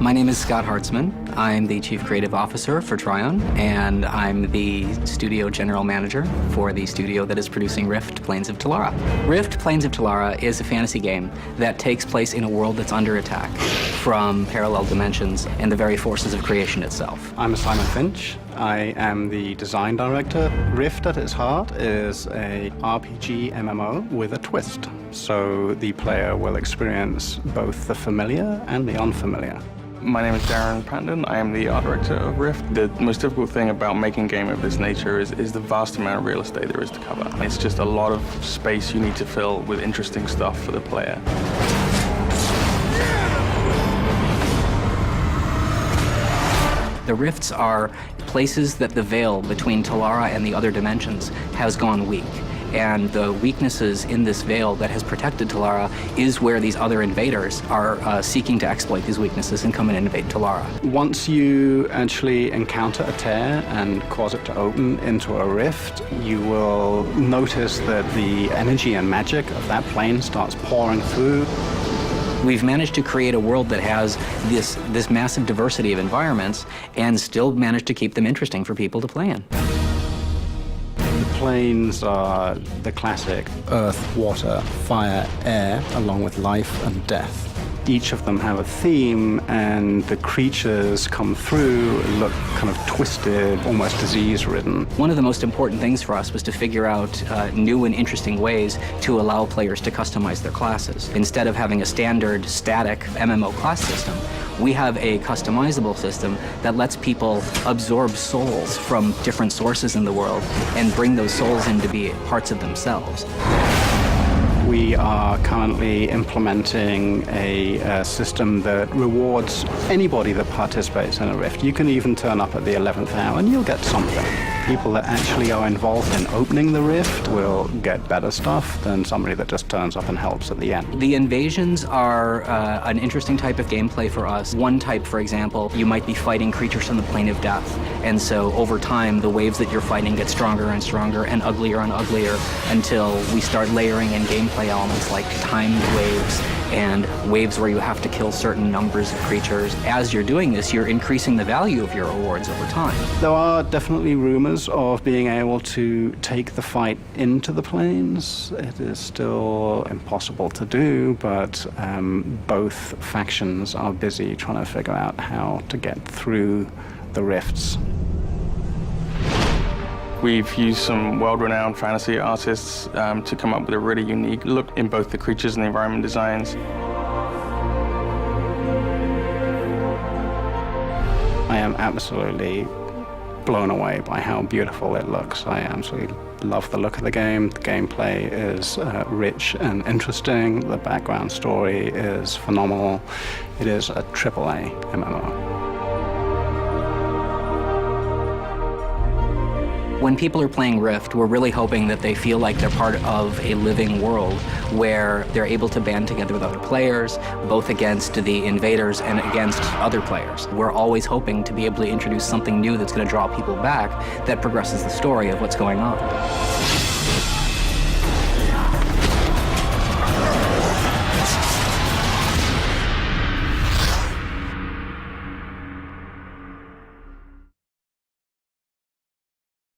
My name is Scott Hartzman. I'm the Chief Creative Officer for Trion, and I'm the Studio General Manager for the studio that is producing Rift: Plains of Telara. Rift: Plains of Telara is a fantasy game that takes place in a world that's under attack from parallel dimensions and the very forces of creation itself. I'm Simon Finch. I am the design director. Rift, at its heart, is a RPG MMO with a twist. So the player will experience both the familiar and the unfamiliar. My name is Darren Pandon. I am the art director of Rift. The most difficult thing about making a game of this nature is the vast amount of real estate there is to cover. It's just a lot of space you need to fill with interesting stuff for the player. The rifts are places that the veil between Telara and the other dimensions has gone weak. And the weaknesses in this veil that has protected Telara is where these other invaders are seeking to exploit these weaknesses and come and invade Telara. Once you actually encounter a tear and cause it to open into a rift, you will notice that the energy and magic of that plane starts pouring through. We've managed to create a world that has this massive diversity of environments and still managed to keep them interesting for people to play in. The planes are the classic earth, water, fire, air, along with life and death. Each of them have a theme, and the creatures come through, look kind of twisted, almost disease-ridden. One of the most important things for us was to figure out new and interesting ways to allow players to customize their classes. Instead of having a standard, static MMO class system, we have a customizable system that lets people absorb souls from different sources in the world and bring those souls in to be parts of themselves. We are currently implementing a system that rewards anybody that participates in a rift. You can even turn up at the 11th hour and you'll get something. People that actually are involved in opening the rift will get better stuff than somebody that just turns up and helps at the end. The invasions are an interesting type of gameplay for us. One type, for example, you might be fighting creatures from the plane of death. And so over time, the waves that you're fighting get stronger and stronger and uglier until we start layering in gameplay elements like timed waves and waves where you have to kill certain numbers of creatures. As you're doing this, you're increasing the value of your rewards over time. There are definitely rumors of being able to take the fight into the planes. It is still impossible to do, but both factions are busy trying to figure out how to get through the rifts. We've used some world-renowned fantasy artists to come up with a really unique look in both the creatures and the environment designs. I am absolutely blown away by how beautiful it looks. I absolutely love the look of the game. The gameplay is rich and interesting. The background story is phenomenal. It is a AAA MMO. When people are playing Rift, we're really hoping that they feel like they're part of a living world where they're able to band together with other players, both against the invaders and against other players. We're always hoping to be able to introduce something new that's going to draw people back that progresses the story of what's going on.